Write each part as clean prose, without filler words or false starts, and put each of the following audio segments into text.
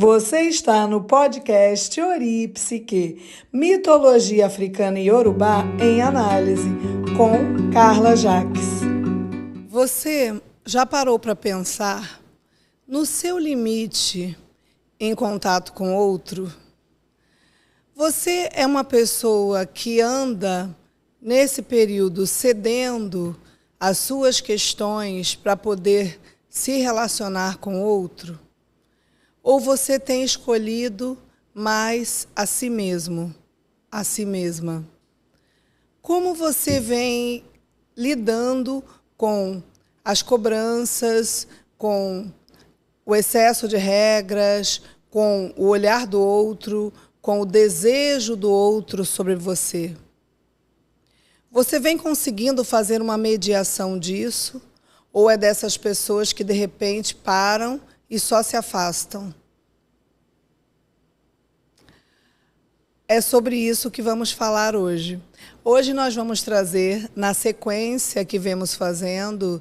Você está no podcast Ori Psique, Mitologia Africana e Yorubá em Análise, com Carla Jacques. Você já parou para pensar no seu limite em contato com outro? Você é uma pessoa que anda nesse período cedendo as suas questões para poder se relacionar com outro? Ou você tem escolhido mais a si mesmo, a si mesma? Como você vem lidando com as cobranças, com o excesso de regras, com o olhar do outro, com o desejo do outro sobre você? Você vem conseguindo fazer uma mediação disso? Ou é dessas pessoas que, de repente, param e só se afastam? É sobre isso que vamos falar hoje. Hoje nós vamos trazer, na sequência que vemos fazendo,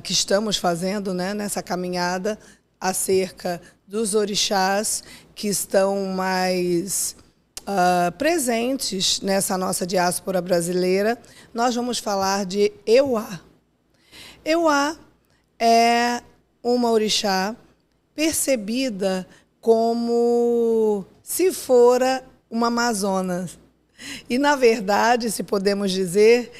que estamos fazendo, né, nessa caminhada acerca dos orixás que estão mais presentes nessa nossa diáspora brasileira, nós vamos falar de Euá. Euá é uma orixá percebida como se fora uma Amazonas. E, na verdade, se podemos dizer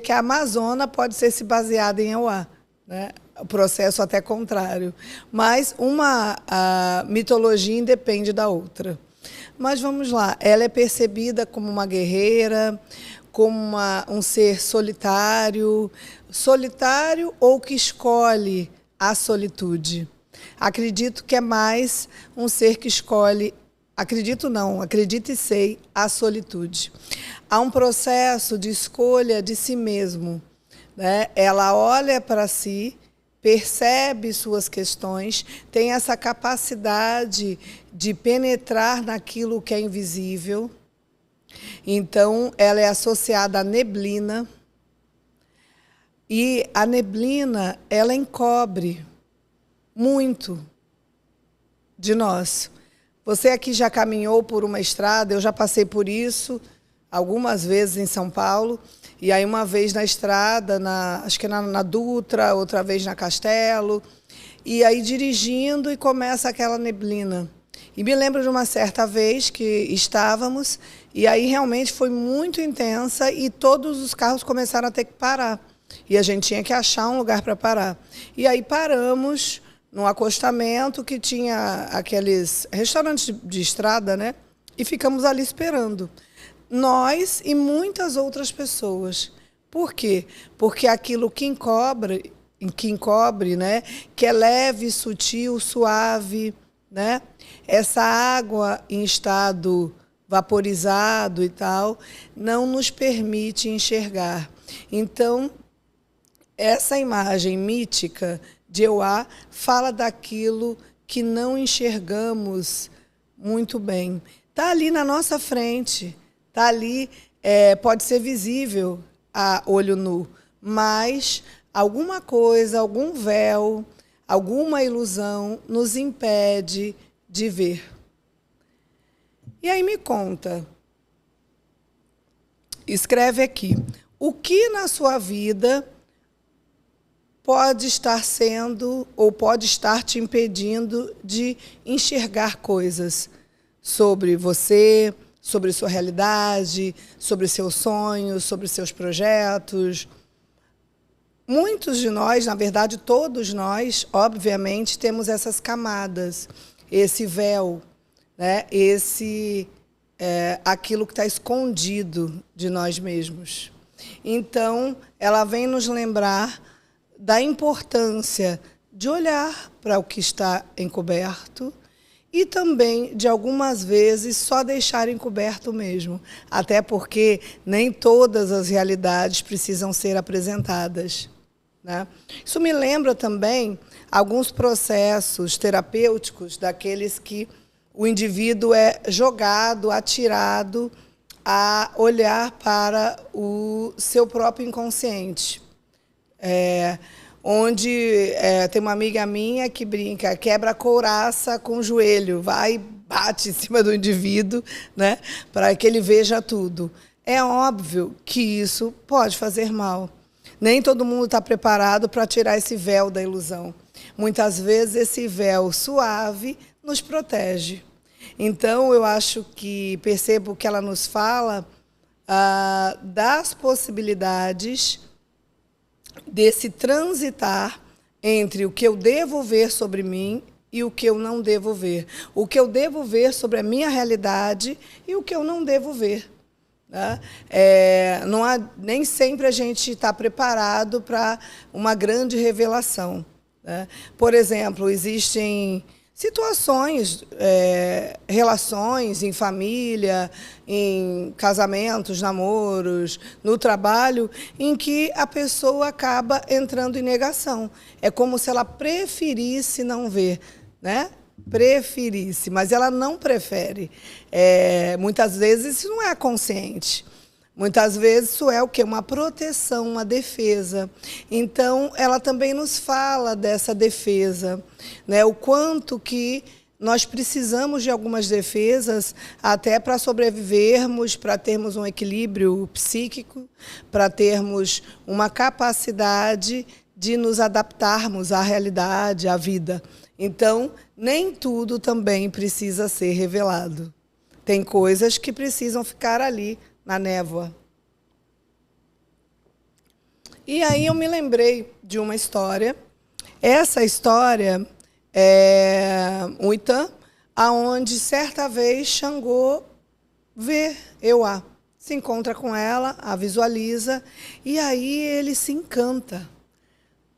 que a Amazônia pode ser se baseada em Euá, né? O processo até contrário. Mas a mitologia independe da outra. Mas vamos lá, ela é percebida como uma guerreira, como um ser solitário ou que escolhe a solitude. Acredito que é mais um ser que escolhe, acredito e sei, a solitude. Há um processo de escolha de si mesmo, né? Ela olha para si, percebe suas questões, tem essa capacidade de penetrar naquilo que é invisível. Então, ela é associada à neblina. E a neblina, ela encobre muito de nós. Você aqui já caminhou por uma estrada, eu já passei por isso algumas vezes em São Paulo. E aí uma vez na estrada, acho que na Dutra, outra vez na Castelo. E aí dirigindo e começa aquela neblina. E me lembro de uma certa vez que estávamos, e aí realmente foi muito intensa e todos os carros começaram a ter que parar. E a gente tinha que achar um lugar para parar. E aí paramos num acostamento que tinha aqueles restaurantes de estrada, né? E ficamos ali esperando. Nós e muitas outras pessoas. Por quê? Porque aquilo que encobre, né? Que é leve, sutil, suave, né? Essa água em estado vaporizado e tal, não nos permite enxergar. Então, essa imagem mítica de Euá fala daquilo que não enxergamos muito bem. Está ali na nossa frente, está ali, pode ser visível a olho nu, mas alguma coisa, algum véu, alguma ilusão nos impede de ver. E aí me conta, escreve aqui, o que na sua vida pode estar sendo ou pode estar te impedindo de enxergar coisas sobre você, sobre sua realidade, sobre seus sonhos, sobre seus projetos. Muitos de nós, na verdade todos nós, obviamente, temos essas camadas, esse véu, né? Aquilo que está escondido de nós mesmos. Então, ela vem nos lembrar da importância de olhar para o que está encoberto e também, de algumas vezes, só deixar encoberto mesmo. Até porque nem todas as realidades precisam ser apresentadas, né? Isso me lembra também alguns processos terapêuticos daqueles que o indivíduo é jogado, atirado a olhar para o seu próprio inconsciente. onde tem uma amiga minha que brinca, quebra a couraça com o joelho, vai e bate em cima do indivíduo, né, para que ele veja tudo. É óbvio que isso pode fazer mal. Nem todo mundo está preparado para tirar esse véu da ilusão. Muitas vezes esse véu suave nos protege. Então, eu acho que percebo que ela nos fala das possibilidades desse transitar entre o que eu devo ver sobre mim e o que eu não devo ver. O que eu devo ver sobre a minha realidade e o que eu não devo ver. Né? Nem sempre a gente está preparado para uma grande revelação. Né? Por exemplo, existem situações, relações em família, em casamentos, namoros, no trabalho, em que a pessoa acaba entrando em negação. É como se ela preferisse não ver, né? Preferisse, mas ela não prefere. Muitas vezes isso não é consciente. Muitas vezes isso é o quê? Uma proteção, uma defesa. Então, ela também nos fala dessa defesa, né? O quanto que nós precisamos de algumas defesas até para sobrevivermos, para termos um equilíbrio psíquico, para termos uma capacidade de nos adaptarmos à realidade, à vida. Então, nem tudo também precisa ser revelado. Tem coisas que precisam ficar ali, na névoa. E aí eu me lembrei de uma história. Essa história é um Itã, aonde certa vez Xangô vê Euá, se encontra com ela, a visualiza, e aí ele se encanta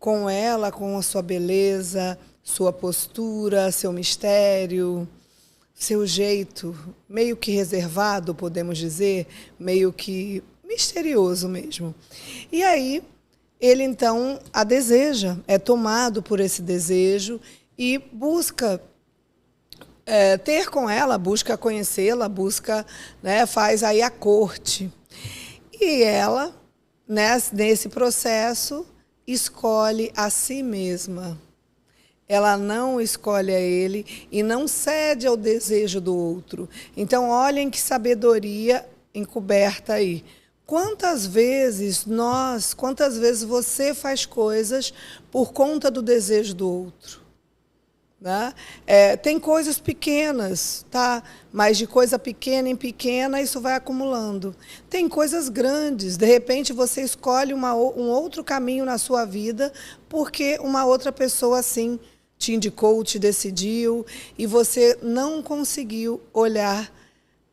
com ela, com a sua beleza, sua postura, seu mistério, seu jeito, meio que reservado, podemos dizer, meio que misterioso mesmo. E aí, ele então a deseja, é tomado por esse desejo e busca ter com ela, busca conhecê-la, busca, né, faz aí a corte. E ela, nesse processo, escolhe a si mesma. Ela não escolhe a ele e não cede ao desejo do outro. Então, olhem que sabedoria encoberta aí. Quantas vezes você faz coisas por conta do desejo do outro? Né? Tem coisas pequenas, tá? Mas de coisa pequena em pequena, isso vai acumulando. Tem coisas grandes. De repente, você escolhe um outro caminho na sua vida porque uma outra pessoa, assim, te indicou, te decidiu, e você não conseguiu olhar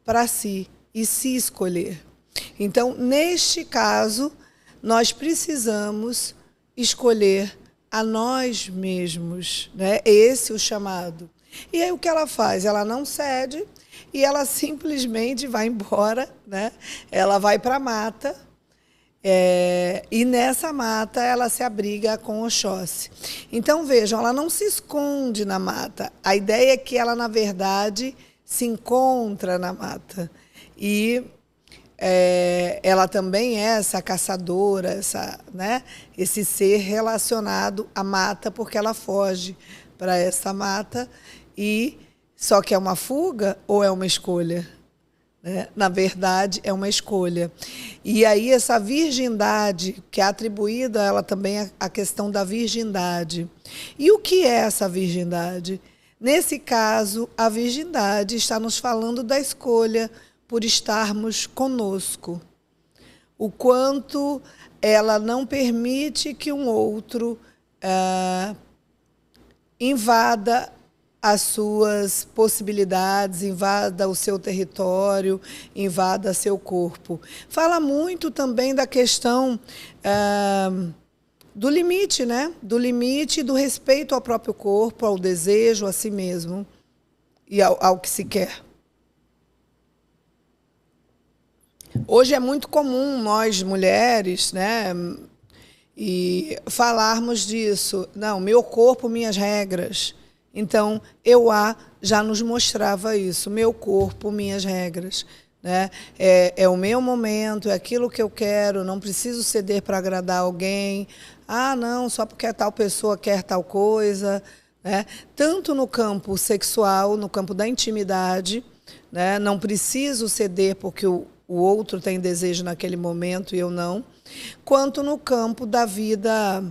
para si e se escolher. Então, neste caso, nós precisamos escolher a nós mesmos, né? Esse é o chamado. E aí o que ela faz? Ela não cede e ela simplesmente vai embora, né? Ela vai para a mata, e nessa mata ela se abriga com Oxóssi. Então, vejam, ela não se esconde na mata. A ideia é que ela, na verdade, se encontra na mata. E ela também é essa caçadora, né, esse ser relacionado à mata, porque ela foge para essa mata. E só que é uma fuga ou é uma escolha? Na verdade, é uma escolha. E aí essa virgindade, que é atribuída a ela também a questão da virgindade. E o que é essa virgindade? Nesse caso, a virgindade está nos falando da escolha por estarmos conosco. O quanto ela não permite que um outro invada as suas possibilidades, invada o seu território, invada seu corpo. Fala muito também da questão do limite, né? Do limite e do respeito ao próprio corpo, ao desejo, a si mesmo e ao que se quer. Hoje é muito comum nós, mulheres, né, e falarmos disso. Não, meu corpo, minhas regras. Então, Euá já nos mostrava isso, meu corpo, minhas regras. né? É o meu momento, é aquilo que eu quero, não preciso ceder para agradar alguém. Ah, não, só porque tal pessoa quer tal coisa, né? Tanto no campo sexual, no campo da intimidade, né? Não preciso ceder porque o outro tem desejo naquele momento e eu não, quanto no campo da vida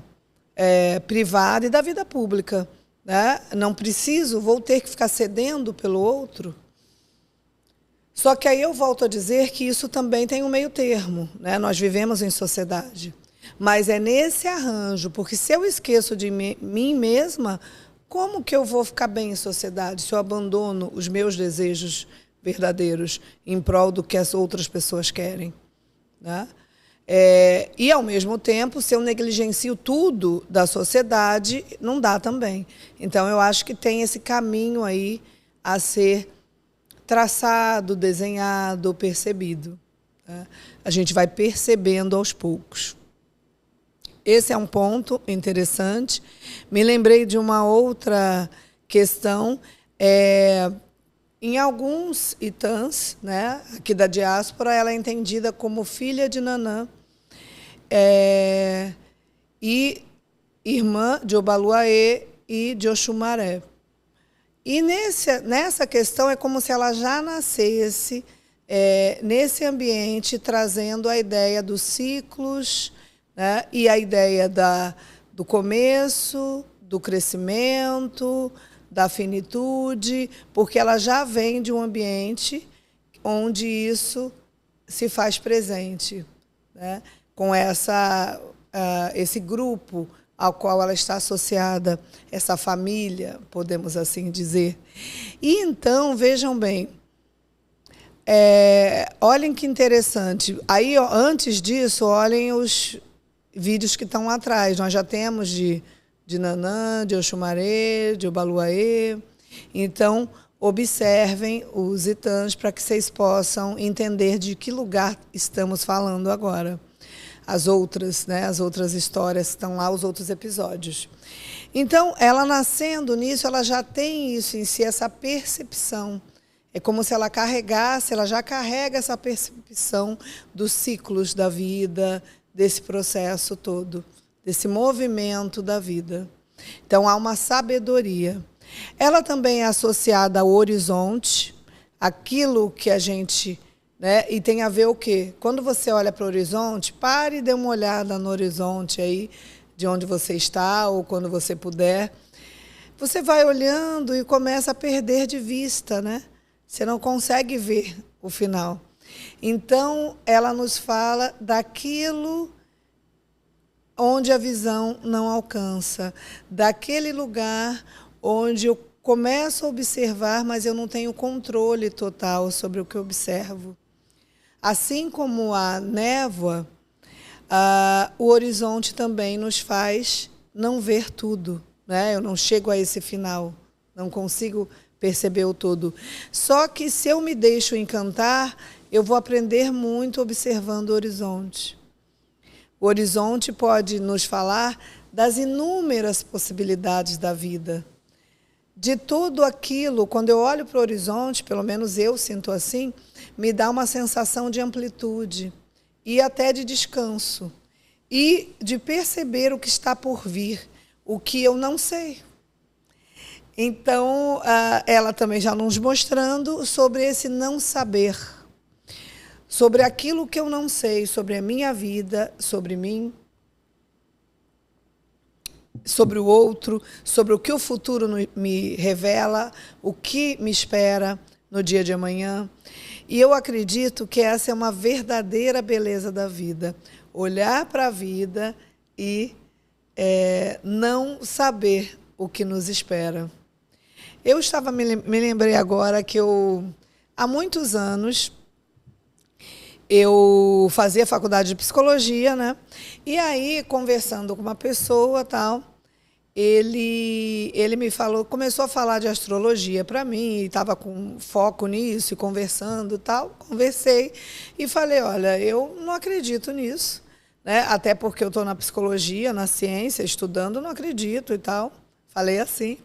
privada e da vida pública, né? Não preciso, vou ter que ficar cedendo pelo outro. Só que aí eu volto a dizer que isso também tem um meio termo, né? Nós vivemos em sociedade. Mas é nesse arranjo, porque se eu esqueço de mim mesma, como que eu vou ficar bem em sociedade se eu abandono os meus desejos verdadeiros em prol do que as outras pessoas querem, né? E, ao mesmo tempo, se eu negligencio tudo da sociedade, não dá também. Então, eu acho que tem esse caminho aí a ser traçado, desenhado, percebido, né? A gente vai percebendo aos poucos. Esse é um ponto interessante. Me lembrei de uma outra questão. Em alguns itãs, né, aqui da diáspora, ela é entendida como filha de Nanã e irmã de Obaluaê e de Oxumaré. E nessa questão é como se ela já nascesse nesse ambiente, trazendo a ideia dos ciclos, né, e a ideia do começo, do crescimento, da finitude, porque ela já vem de um ambiente onde isso se faz presente, né, com esse grupo ao qual ela está associada, essa família, podemos assim dizer. E então, vejam bem, olhem que interessante. Aí, antes disso, olhem os vídeos que estão atrás. Nós já temos de Nanã, de Oxumaré, de Obaluaê. Então, observem os itãs para que vocês possam entender de que lugar estamos falando agora. As outras, né, as outras histórias estão lá, os outros episódios. Então, ela nascendo nisso, ela já tem isso em si, essa percepção. É como se ela carregasse, ela já carrega essa percepção dos ciclos da vida, desse processo todo, desse movimento da vida. Então, há uma sabedoria. Ela também é associada ao horizonte, aquilo que a gente... né, e tem a ver o quê? Quando você olha para o horizonte, pare e dê uma olhada no horizonte aí, de onde você está, ou quando você puder. Você vai olhando e começa a perder de vista, né? Você não consegue ver o final. Então, ela nos fala daquilo onde a visão não alcança, daquele lugar onde eu começo a observar, mas eu não tenho controle total sobre o que eu observo. Assim como a névoa, o horizonte também nos faz não ver tudo, né? Eu não chego a esse final, não consigo perceber o todo. Só que se eu me deixo encantar, eu vou aprender muito observando o horizonte. O horizonte pode nos falar das inúmeras possibilidades da vida. De tudo aquilo, quando eu olho para o horizonte, pelo menos eu sinto assim, me dá uma sensação de amplitude e até de descanso. E de perceber o que está por vir, o que eu não sei. Então, ela também já nos mostrando sobre esse não saber, sobre aquilo que eu não sei, sobre a minha vida, sobre mim, sobre o outro, sobre o que o futuro me revela, o que me espera no dia de amanhã. E eu acredito que essa é uma verdadeira beleza da vida. Olhar para a vida e não saber o que nos espera. Eu me lembrei agora que há muitos anos, eu fazia faculdade de psicologia, né? E aí, conversando com uma pessoa, tal, ele me falou, começou a falar de astrologia para mim, e estava com foco nisso, e conversando, tal. Conversei e falei, olha, eu não acredito nisso, né? Até porque eu estou na psicologia, na ciência, estudando, não acredito e tal. Falei assim.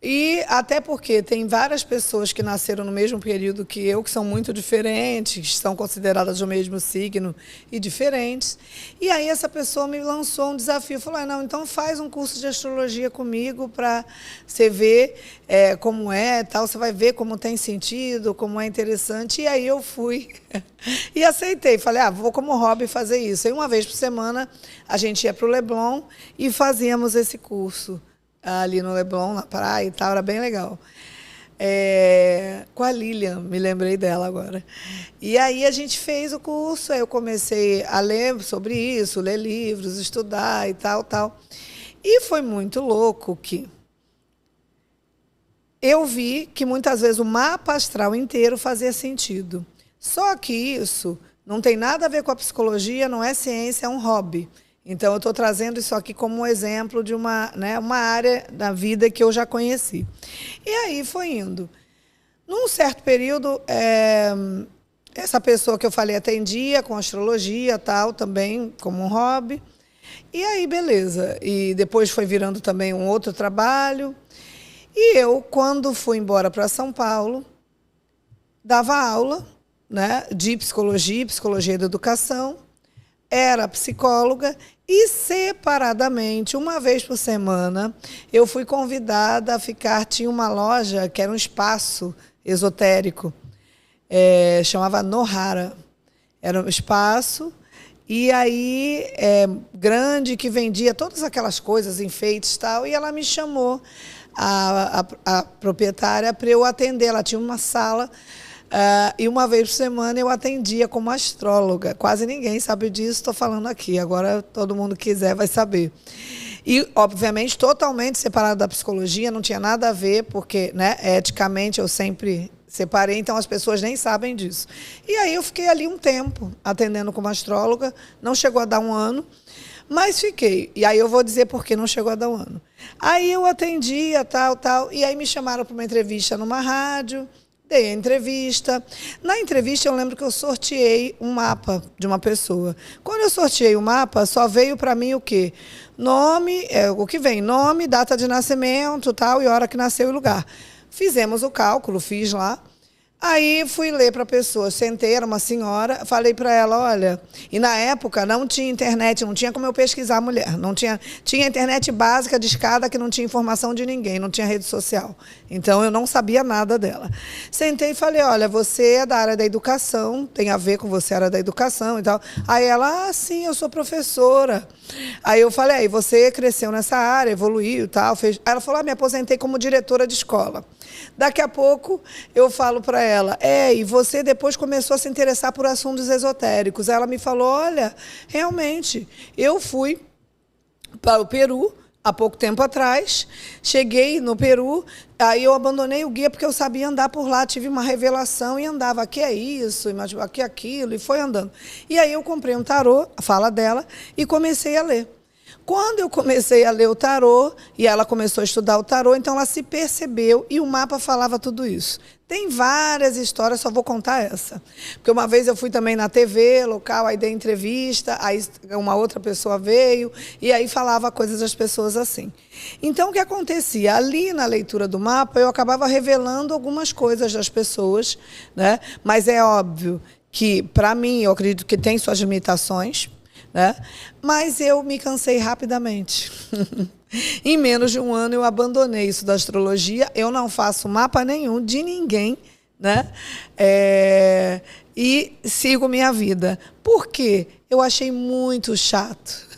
E até porque tem várias pessoas que nasceram no mesmo período que eu, que são muito diferentes, que são consideradas do mesmo signo e diferentes. E aí essa pessoa me lançou um desafio, falou, não, então faz um curso de astrologia comigo para você ver como é, tal, você vai ver como tem sentido, como é interessante. E aí eu fui e aceitei, falei, vou como hobby fazer isso. E uma vez por semana a gente ia para o Leblon e fazíamos esse curso ali no Leblon, na praia e tal, era bem legal. Com a Lilian, me lembrei dela agora. E aí a gente fez o curso, aí eu comecei a ler sobre isso, ler livros, estudar e tal, tal. E foi muito louco que eu vi que muitas vezes o mapa astral inteiro fazia sentido. Só que isso não tem nada a ver com a psicologia, não é ciência, é um hobby. Então, eu estou trazendo isso aqui como um exemplo de uma área da vida que eu já conheci. E aí foi indo. Num certo período, essa pessoa que eu falei atendia com astrologia, tal, também como um hobby. E aí, beleza. E depois foi virando também um outro trabalho. E eu, quando fui embora para São Paulo, dava aula, né, de psicologia da educação, era psicóloga e, separadamente, uma vez por semana, eu fui convidada a ficar, tinha uma loja que era um espaço esotérico, chamava Nohara. Era um espaço, e aí, grande, que vendia todas aquelas coisas, enfeites e tal, e ela me chamou, a proprietária, para eu atender. Ela tinha uma sala, e uma vez por semana eu atendia como astróloga. Quase ninguém sabe disso, estou falando aqui. Agora, todo mundo que quiser vai saber. E, obviamente, totalmente separado da psicologia, não tinha nada a ver, porque, né, eticamente eu sempre separei, então as pessoas nem sabem disso. E aí eu fiquei ali um tempo atendendo como astróloga, não chegou a dar um ano, mas fiquei. E aí eu vou dizer por que não chegou a dar um ano. Aí eu atendia, tal, e aí me chamaram para uma entrevista numa rádio. Dei a entrevista. Na entrevista, eu lembro que eu sorteei um mapa de uma pessoa. Quando eu sorteei o mapa, só veio para mim o quê? Nome, o que vem? Nome, data de nascimento, tal, e hora que nasceu e lugar. Fizemos o cálculo, fiz lá. Aí fui ler para a pessoa, sentei, era uma senhora, falei para ela, olha, e na época não tinha internet, não tinha como eu pesquisar a mulher, não tinha internet básica de escada que não tinha informação de ninguém, não tinha rede social. Então eu não sabia nada dela. Sentei e falei, olha, você é da área da educação, tem a ver com você, a área da educação e tal. Aí ela, sim, eu sou professora. Aí eu falei, aí você cresceu nessa área, evoluiu e tal. Fez... Aí ela falou, me aposentei como diretora de escola. Daqui a pouco eu falo para ela, e você depois começou a se interessar por assuntos esotéricos. Ela me falou, olha, realmente, eu fui para o Peru há pouco tempo atrás, cheguei no Peru, aí eu abandonei o guia porque eu sabia andar por lá, tive uma revelação e andava, aqui é isso, aqui é aquilo, e foi andando. E aí eu comprei um tarô, a fala dela, e comecei a ler. Quando eu comecei a ler o tarô, e ela começou a estudar o tarô, então ela se percebeu, e o mapa falava tudo isso. Tem várias histórias, só vou contar essa. Porque uma vez eu fui também na TV local, aí dei entrevista, aí uma outra pessoa veio, e aí falava coisas das pessoas assim. Então, o que acontecia? Ali na leitura do mapa, eu acabava revelando algumas coisas das pessoas, né? Mas é óbvio que, para mim, eu acredito que tem suas limitações, né? Mas eu me cansei rapidamente. Em menos de um ano eu abandonei isso da astrologia, eu não faço mapa nenhum de ninguém, né? E sigo minha vida. Por quê? Eu achei muito chato.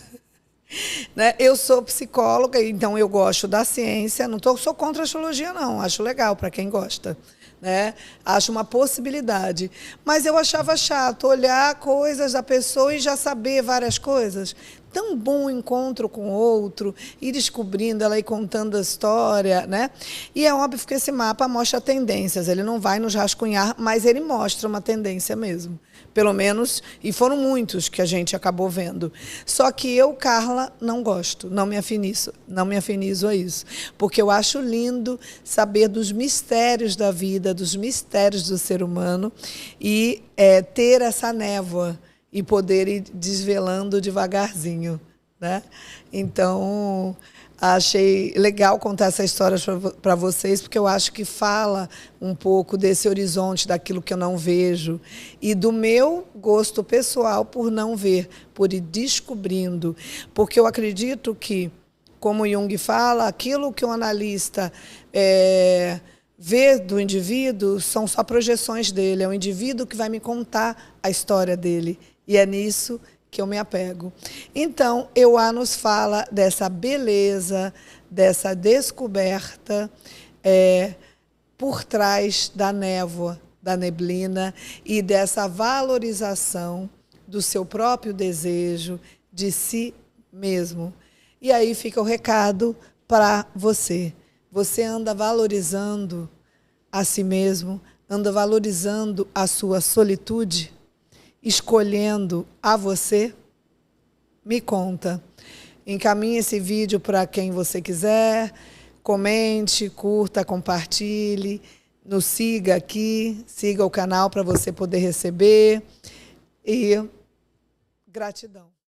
Né? Eu sou psicóloga, então eu gosto da ciência, sou contra a astrologia não, acho legal para quem gosta. Né? Acho uma possibilidade. Mas eu achava chato olhar coisas da pessoa e já saber várias coisas. Tão bom o encontro com o outro, ir descobrindo ela e contando a história, né? E é óbvio que esse mapa mostra tendências, ele não vai nos rascunhar, mas ele mostra uma tendência mesmo. Pelo menos, e foram muitos que a gente acabou vendo. Só que eu, Carla, não gosto, não me afinizo a isso. Porque eu acho lindo saber dos mistérios da vida, dos mistérios do ser humano e ter essa névoa e poder ir desvelando devagarzinho. né? Então, achei legal contar essa história para vocês, porque eu acho que fala um pouco desse horizonte, daquilo que eu não vejo, e do meu gosto pessoal por não ver, por ir descobrindo. Porque eu acredito que, como Jung fala, aquilo que o analista vê do indivíduo são só projeções dele, é o indivíduo que vai me contar a história dele. E é nisso que eu me apego. Então, Euá nos fala dessa beleza, dessa descoberta por trás da névoa, da neblina, e dessa valorização do seu próprio desejo, de si mesmo. E aí fica o recado para você. Você anda valorizando a si mesmo, anda valorizando a sua solitude, escolhendo a você? Me conta. Encaminhe esse vídeo para quem você quiser, comente, curta, compartilhe, nos siga aqui, siga o canal para você poder receber. E gratidão.